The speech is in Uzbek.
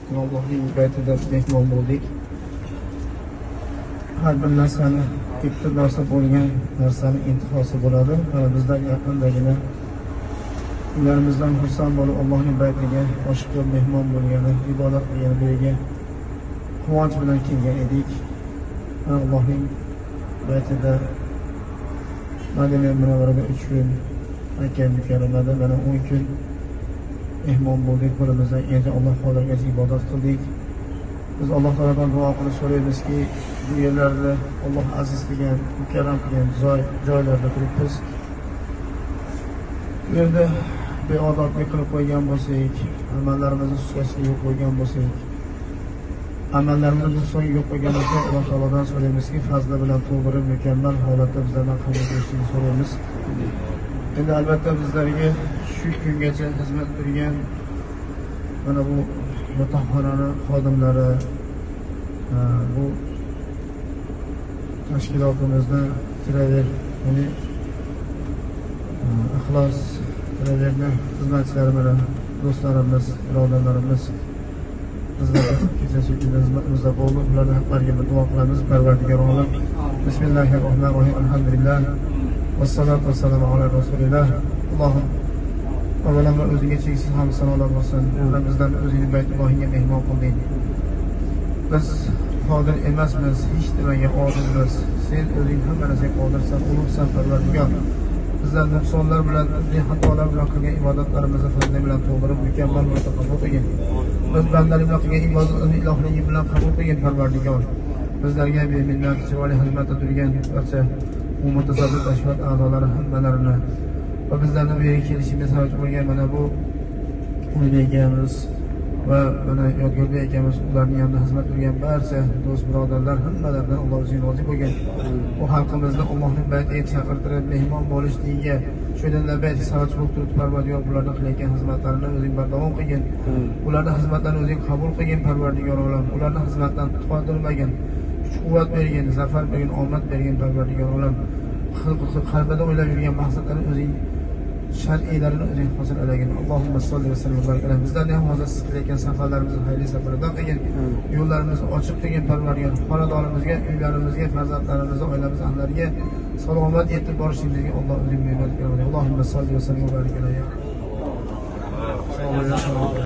Allohning baytida mehmon bo'ldik. Har bir narsani ibtidosi bo'lgan narsani intihosi bo'ladi. Bizdan yaqindagina ularimizdan xursand bo'lib Allohning baytiga oshiq bo'lib mehmon bo'lgani, ibodat qilgani biriga quvonch bilan kelgan edik. Allohning baytida Madina Munavvarada 3 kun, Makka mukarramada mana 10 kun mehmon bo'ldik. Qo'limizdan kelgancha Alloh xohlagach ibodat qildik. Biz Alloh taolodan duo qilib so'raymizki, bu yerlarda Alloh aziz qilgan, mukarram qilgan joylarda turibmiz. Bu yerda beodoblik qilib qo'ygan bo'lsak, amallarimizni sustkashlik yo'q qo'ygan bo'lsak, amallarimizni nuqsonga yo'q qo'ygan bo'lsak, Alloh taolodan so'raymizki, fazli bilan to'g'ri, mukammal holatda bizlardan qabul qilishini so'raymiz. Endi albatta bizlarga shu kungacha xizmat qilgan mana bu yotoqxonani xodimlari, bu tashkilotimizni Traver, ya'ni Ixlos Traverni xizmatchilari bilan do'stlarimiz, birodarlarimiz bizlarga kechasi xizmatimizda bo'ldi. Ularni haqqariga duo qilamiz. Parvardigor olam. Bismillahirrohmanirrohim. Alhamdulillah. Vassalatu vassalamu ala rasulillah. Allohim avvalambor o'ziga cheksiz hamd sanolar bo'lsin. Bizlarni o'zingning baytullohingga mehmon qilding. Biz qodir emasmiz, hech nimaga ojizmiz. Sen o'zing hamma narsaga qodirsan, ulug'san, Parvardigor. Bizlar nuqsonlar bilan, xatolar bilan qilgan ibodatlarimizni fazli bilan to'g'irib, mukammal bo'lsa qabul qilgin. Biz bandalik bilan qilgan ibodatlarni ilohliging bilan qabul qilgin, Parvardigor. Bizlarga beminnat chiroyli xizmatda turgan barcha mutasaddi tashkilot a'zolari hammalarini va bizlarni bu yerga kelishimga sabab bo'lgan mana bu Ulug'bek akamiz va mana Yodgorbek akamiz, ularning yanında xizmat qilgan barcha do'st birodarlar hammalaridan Alloh o'ziga rozi bo'lgan. Bu xalqimizni Allohning baytiga chaqirtirib mehmon bo'lishligiga shundan bayt sabab bo'lib turib, Parvardigor ularning qilayotgan xizmatlarini o'zing bardavom qilgin. Ularning xizmatlarini o'zing qabul qilgin, Parvardigor olam. Ularning xizmatdan qoldirmagin. Kuch-quvvat bergin, zafar bergin, omad bergin, Parvardigor olam. Qalbida o'ylab yurgan maqsadlarni o'zing shar'iylarini o'zing hosil qilgin. Allohumma solli va sallim va barik alayhi. Bizlarni ham hozir siz qilayotgan safarlarimizni xayrli safarlardan qilgin. Yo'llarimizni ochiq qilgin, Parvardigor. Xonadonimizga, uylarimizga, farzandlarimizga, oilamiz ahlariga salomat yetib borishimizga Alloh o'zing buyuradi. Allohumma solli va sallim va barik alayhi.